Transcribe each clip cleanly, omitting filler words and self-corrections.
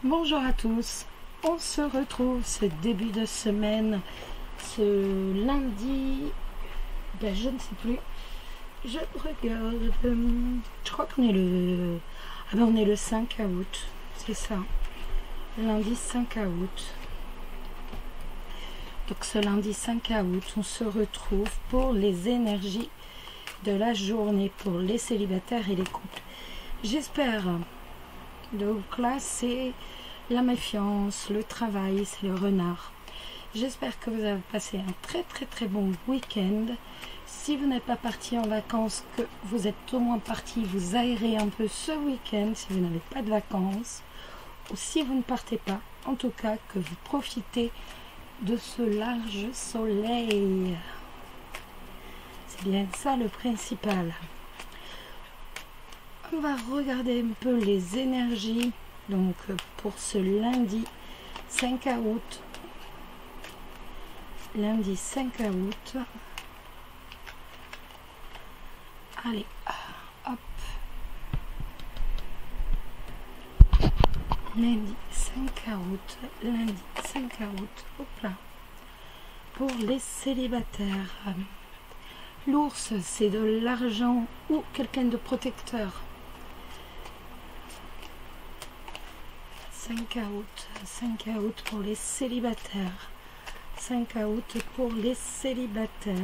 Bonjour à tous, on se retrouve ce début de semaine, ce lundi, je ne sais plus, je regarde, je crois qu'on est on est le 5 août, c'est ça, lundi 5 août. Donc ce lundi 5 août, on se retrouve pour les énergies de la journée, pour les célibataires et les couples. J'espère. Donc là, c'est la méfiance, le travail, c'est le renard. J'espère que vous avez passé un très bon week-end. Si vous n'êtes pas parti en vacances, que vous êtes au moins parti vous aérer un peu ce week-end, si vous n'avez pas de vacances, ou si vous ne partez pas, en tout cas que vous profitez de ce large soleil. C'est bien ça le principal. On va regarder un peu les énergies donc pour ce lundi 5 août. Lundi 5 août. Allez, hop. Lundi 5 août. Lundi 5 août. Hop là. Pour les célibataires. L'ours, c'est de l'argent ou quelqu'un de protecteur. 5 août pour les célibataires. 5 août pour les célibataires.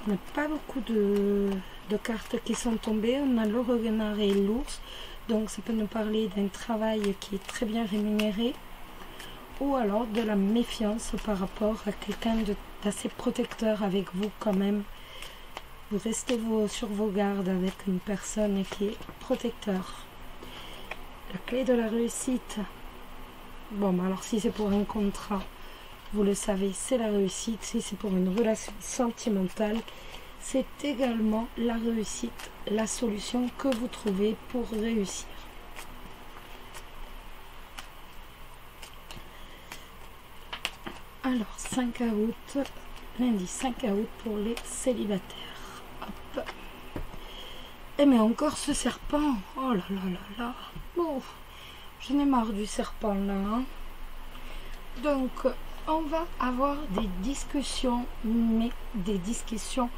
On n'a pas beaucoup de cartes qui sont tombées. On a le renard et l'ours. Donc ça peut nous parler d'un travail qui est très bien rémunéré. Ou alors de la méfiance par rapport à quelqu'un d'assez protecteur avec vous quand même. Vous restez sur vos gardes avec une personne qui est protecteur. La clé de la réussite. Bon, alors si c'est pour un contrat, vous le savez, c'est la réussite. Si c'est pour une relation sentimentale, c'est également la réussite, la solution que vous trouvez pour réussir. Alors, 5 août, lundi 5 août pour les célibataires. Hop. Et mais encore ce serpent. Oh là là là là. Oh, j'en ai marre du serpent là. Hein. Donc, on va avoir des discussions, mais des discussions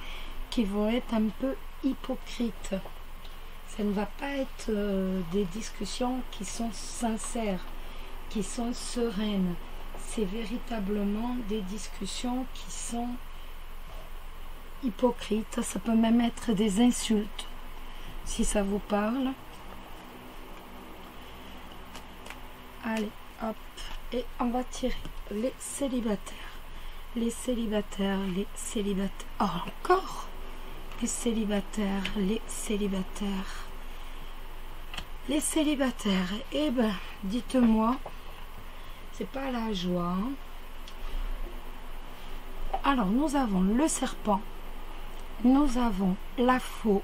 qui vont être un peu hypocrites. Ça ne va pas être des discussions qui sont sincères, qui sont sereines. C'est véritablement des discussions qui sont hypocrites. Ça peut même être des insultes, si ça vous parle. Allez, hop. Et on va tirer les célibataires. Les célibataires, les célibataires. Oh, encore les célibataires, les célibataires. Les célibataires. Eh ben, dites-moi, c'est pas la joie. Hein. Alors, nous avons le serpent, nous avons la faux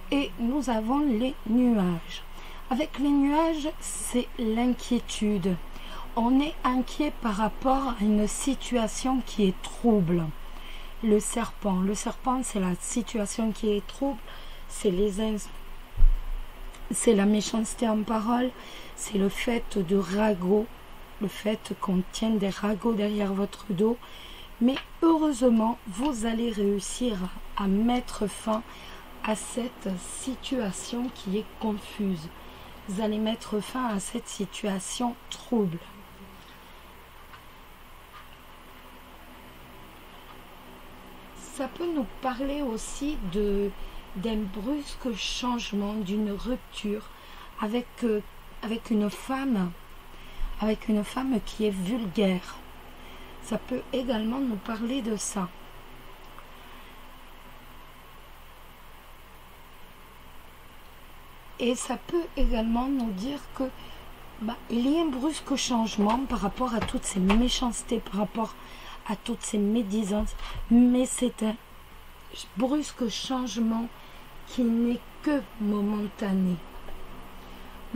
et nous avons les nuages. Avec les nuages, c'est l'inquiétude. On est inquiet par rapport à une situation qui est trouble. Le serpent, c'est la situation qui est trouble, c'est la méchanceté en parole, c'est le fait de ragot, le fait qu'on tienne des ragots derrière votre dos. Mais heureusement, vous allez réussir à mettre fin à cette situation qui est confuse. Vous allez mettre fin à cette situation trouble. Ça peut nous parler aussi d'un brusque changement, d'une rupture avec une femme qui est vulgaire. Ça peut également nous parler de ça. Et ça peut également nous dire que il y a un brusque changement par rapport à toutes ces méchancetés, par rapport à toutes ces médisances, mais c'est un brusque changement qui n'est que momentané.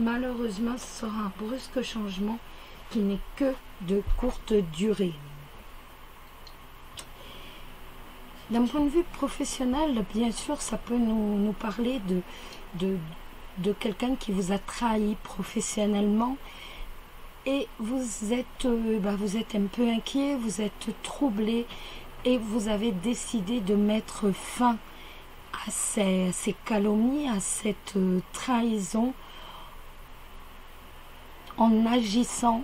Malheureusement, ce sera un brusque changement qui n'est que de courte durée. D'un point de vue professionnel, bien sûr, ça peut nous parler de quelqu'un qui vous a trahi professionnellement et vous êtes un peu inquiet, vous êtes troublé et vous avez décidé de mettre fin à ces calomnies, à cette trahison en agissant.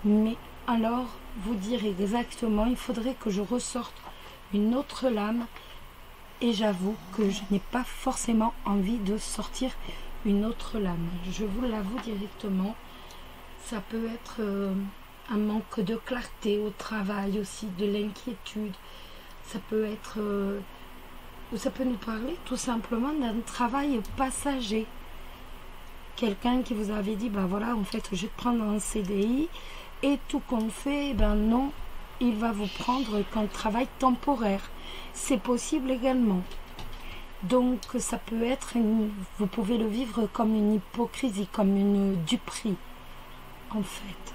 Mais alors, vous dire exactement, il faudrait que je ressorte une autre lame et j'avoue que je n'ai pas forcément envie de sortir une autre lame. Je vous l'avoue directement, ça peut être un manque de clarté au travail aussi, de l'inquiétude. Ça peut être, ça peut nous parler tout simplement d'un travail passager. Quelqu'un qui vous avait dit, ben voilà, en fait, je vais te prendre un CDI et tout compte fait, ben non, il va vous prendre qu'un travail temporaire. C'est possible également. Donc, ça peut être, vous pouvez le vivre comme une hypocrisie, comme une duperie, en fait.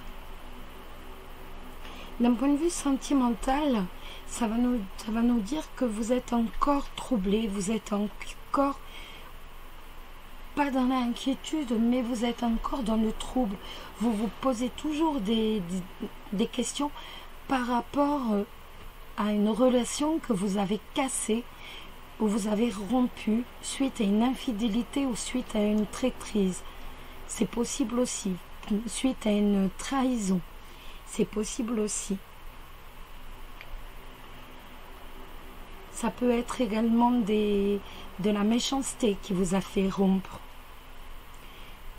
D'un point de vue sentimental, ça va nous dire que vous êtes encore troublé, vous êtes encore pas dans l'inquiétude, mais vous êtes encore dans le trouble. Vous vous posez toujours des questions par rapport à une relation que vous avez cassée, ou vous avez rompu suite à une infidélité ou suite à une traîtrise. C'est possible aussi. Suite à une trahison. C'est possible aussi. Ça peut être également de la méchanceté qui vous a fait rompre.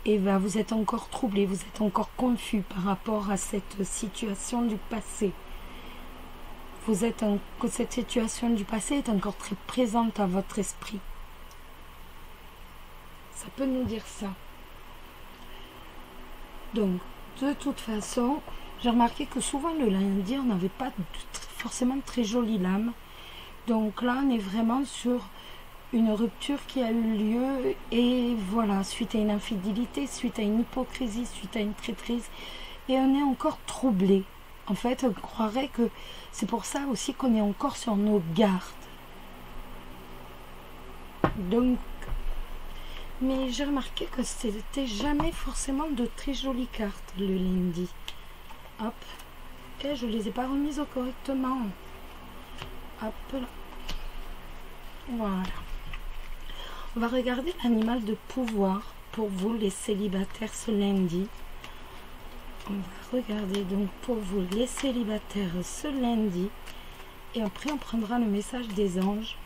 Et ben, vous êtes encore troublé, vous êtes encore confus par rapport à cette situation du passé. Que cette situation du passé est encore très présente à votre esprit. Ça peut nous dire ça. Donc, de toute façon, j'ai remarqué que souvent le lundi, on n'avait pas forcément de très jolies lames. Donc là, on est vraiment sur une rupture qui a eu lieu et voilà, suite à une infidélité, suite à une hypocrisie, suite à une traîtrise. Et on est encore troublé. En fait, on croirait que c'est pour ça aussi qu'on est encore sur nos gardes. Donc, mais j'ai remarqué que c'était jamais forcément de très jolies cartes le lundi. Hop. Et je les ai pas remises correctement. Hop là. Voilà. On va regarder l'animal de pouvoir pour vous les célibataires ce lundi. On va regarder donc pour vous les célibataires ce lundi. Et après on prendra le message des anges.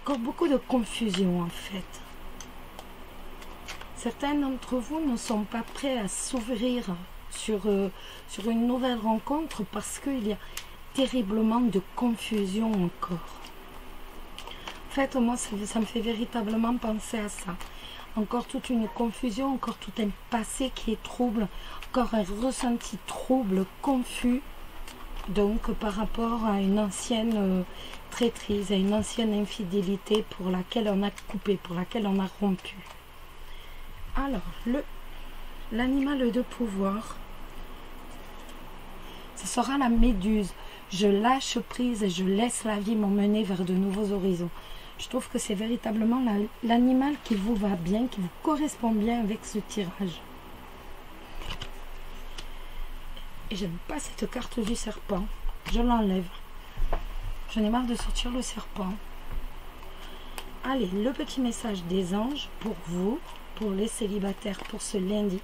Encore beaucoup de confusion en fait. Certains d'entre vous ne sont pas prêts à s'ouvrir sur une nouvelle rencontre parce qu'il y a terriblement de confusion encore. En fait, moi, ça me fait véritablement penser à ça. Encore toute une confusion, encore tout un passé qui est trouble, encore un ressenti trouble, confus, donc par rapport à une ancienne traîtrise, à une ancienne infidélité pour laquelle on a coupé, pour laquelle on a rompu. Alors, l'animal de pouvoir, ce sera la méduse. Je lâche prise et je laisse la vie m'emmener vers de nouveaux horizons. Je trouve que c'est véritablement l'animal qui vous va bien, qui vous correspond bien avec ce tirage. Et j'aime pas cette carte du serpent. Je l'enlève. J'en ai marre de sortir le serpent. Allez, le petit message des anges pour vous, pour les célibataires, pour ce lundi.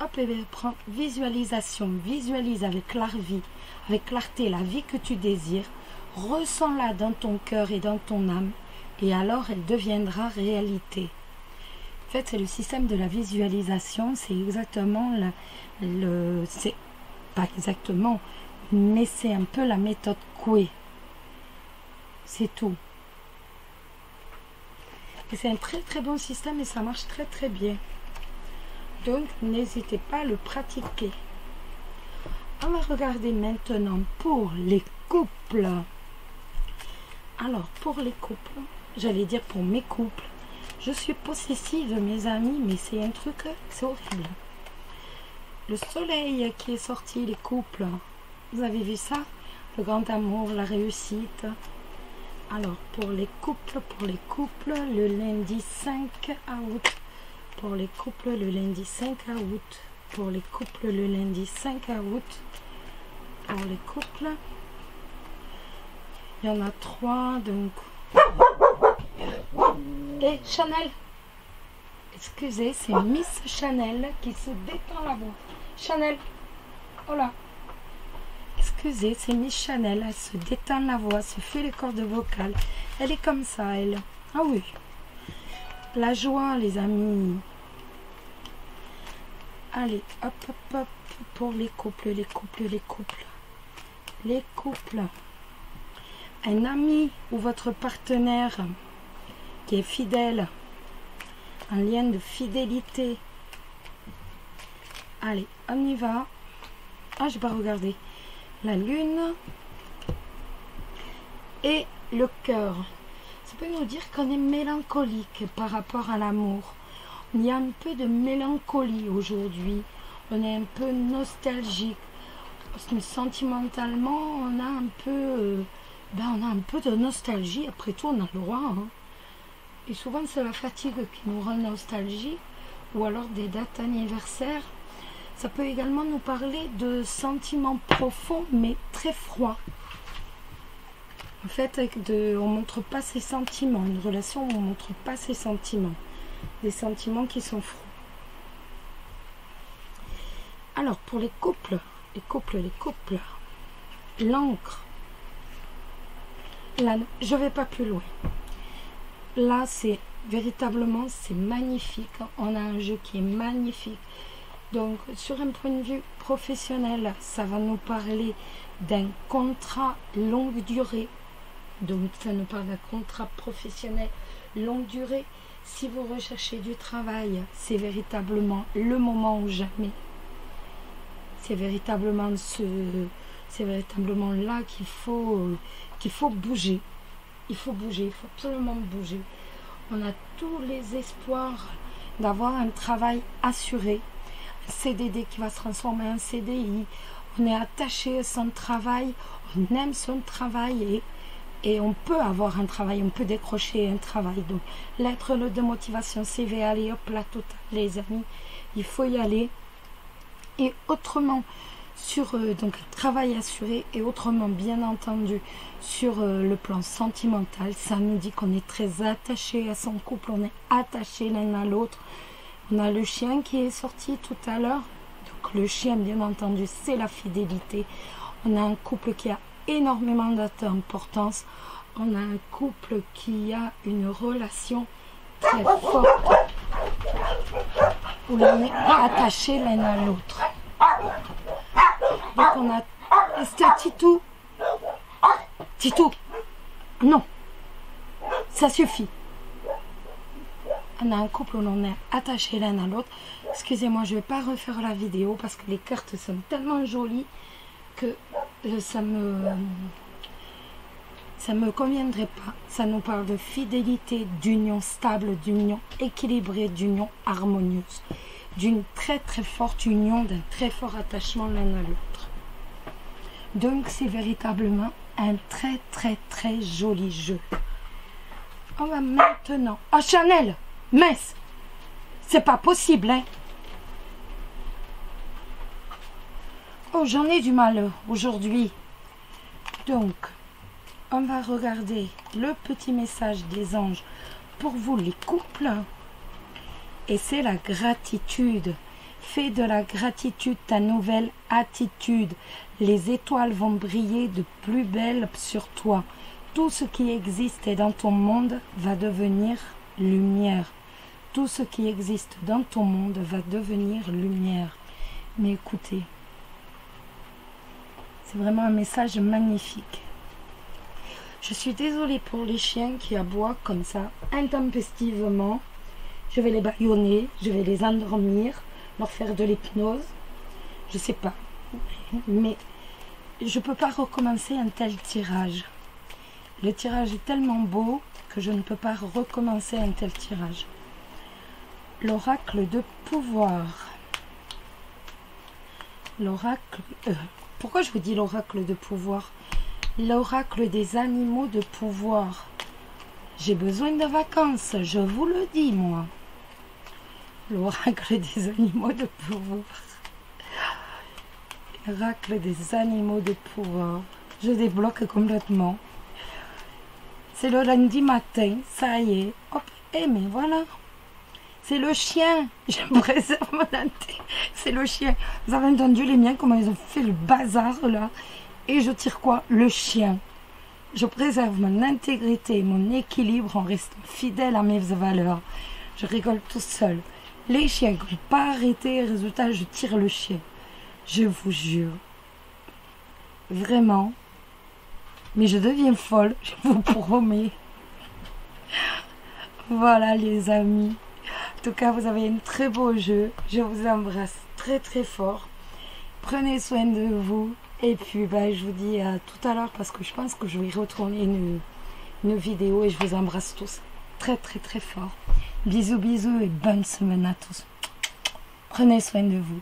Hop, et bien, prends visualisation. Visualise avec clarté la vie que tu désires. Ressens-la dans ton cœur et dans ton âme. Et alors, elle deviendra réalité. En fait, c'est le système de la visualisation. C'est exactement c'est pas exactement, mais c'est un peu la méthode Coué. C'est tout. Et c'est un très très bon système et ça marche très très bien. Donc, n'hésitez pas à le pratiquer. On va regarder maintenant pour les couples. Alors, pour les couples, j'allais dire pour mes couples, je suis possessive, mes amis, mais c'est un truc, c'est horrible. Le soleil qui est sorti, les couples, vous avez vu ça? Le grand amour, la réussite. Alors, pour les couples, le lundi 5 août. Pour les couples, le lundi 5 août. Pour les couples, le lundi 5 août. Pour les couples, il y en a 3, donc... Et Chanel, excusez, c'est Miss Chanel qui se détend la voix. Chanel, oh là. Excusez, c'est Miss Chanel, elle se détend la voix, se fait les cordes vocales. Elle est comme ça, elle. Ah oui. La joie, les amis. Allez, hop, hop, hop. Pour les couples. Les couples. Un ami ou votre partenaire qui est fidèle. Un lien de fidélité. Allez, on y va. Ah, j'ai pas regardé. La lune et le cœur. Ça peut nous dire qu'on est mélancolique par rapport à l'amour. Il y a un peu de mélancolie aujourd'hui. On est un peu nostalgique. Parce que sentimentalement, on a un peu, de nostalgie. Après tout, on a le droit. Hein. Et souvent, c'est la fatigue qui nous rend nostalgique. Ou alors des dates anniversaires. Ça peut également nous parler de sentiments profonds, mais très froids. En fait, on ne montre pas ses sentiments. Une relation où on ne montre pas ses sentiments. Des sentiments qui sont froids. Alors, pour les couples, l'encre. Là, je ne vais pas plus loin. Là, c'est véritablement, c'est magnifique. On a un jeu qui est magnifique. Donc, sur un point de vue professionnel, ça va nous parler d'un contrat longue durée. Donc, ça nous parle d'un contrat professionnel longue durée. Si vous recherchez du travail, c'est véritablement le moment ou jamais. C'est véritablement là qu'il faut bouger. Il faut absolument bouger. On a tous les espoirs d'avoir un travail assuré. CDD qui va se transformer en CDI, on est attaché à son travail, on aime son travail et on peut avoir un travail, on peut décrocher un travail. Donc, lettre de motivation CV, allez hop, la totale, les amis, il faut y aller. Et autrement, sur donc un travail assuré et autrement, bien entendu, sur le plan sentimental, ça nous dit qu'on est très attaché à son couple, on est attaché l'un à l'autre. On a le chien qui est sorti tout à l'heure. Donc le chien, bien entendu, c'est la fidélité. On a un couple qui a énormément d'importance. On a un couple qui a une relation très forte. Où on est attaché l'un à l'autre. Donc on a... Est-ce Titou? Titou? Non. Ça suffit. On a un couple où on est attaché l'un à l'autre. Excusez-moi, je ne vais pas refaire la vidéo parce que les cartes sont tellement jolies que ça me conviendrait pas. Ça nous parle de fidélité, d'union stable, d'union équilibrée, d'union harmonieuse, d'une très très forte union, d'un très fort attachement l'un à l'autre. Donc c'est véritablement un très très très joli jeu. On va maintenant... Oh Chanel! Mince, c'est pas possible, hein. Oh, j'en ai du mal aujourd'hui. Donc, on va regarder le petit message des anges pour vous les couples. Et c'est la gratitude. Fais de la gratitude ta nouvelle attitude. Les étoiles vont briller de plus belle sur toi. Tout ce qui existe dans ton monde va devenir lumière. Tout ce qui existe dans ton monde va devenir lumière. Mais écoutez, c'est vraiment un message magnifique. Je suis désolée pour les chiens qui aboient comme ça, intempestivement. Je vais les bâillonner, je vais les endormir, leur faire de l'hypnose. Je sais pas. Mais je ne peux pas recommencer un tel tirage. Le tirage est tellement beau que je ne peux pas recommencer un tel tirage. L'oracle de pouvoir. L'oracle... pourquoi je vous dis l'oracle de pouvoir? L'oracle des animaux de pouvoir. J'ai besoin de vacances, je vous le dis, moi. L'oracle des animaux de pouvoir. L'oracle des animaux de pouvoir. Je débloque complètement. C'est le lundi matin, ça y est. Hop, et mais voilà. C'est le chien. Je préserve mon intégrité. C'est le chien. Vous avez entendu les miens, comment ils ont fait le bazar là. Et je tire quoi? Le chien. Je préserve mon intégrité, mon équilibre en restant fidèle à mes valeurs. Je rigole tout seul. Les chiens qui n'ont pas arrêté, résultat, je tire le chien. Je vous jure. Vraiment. Mais je deviens folle, je vous promets. Voilà les amis. En tout cas, vous avez un très beau jeu. Je vous embrasse très très fort. Prenez soin de vous. Et puis, je vous dis à tout à l'heure parce que je pense que je vais retourner une vidéo et je vous embrasse tous très très très fort. Bisous bisous et bonne semaine à tous. Prenez soin de vous.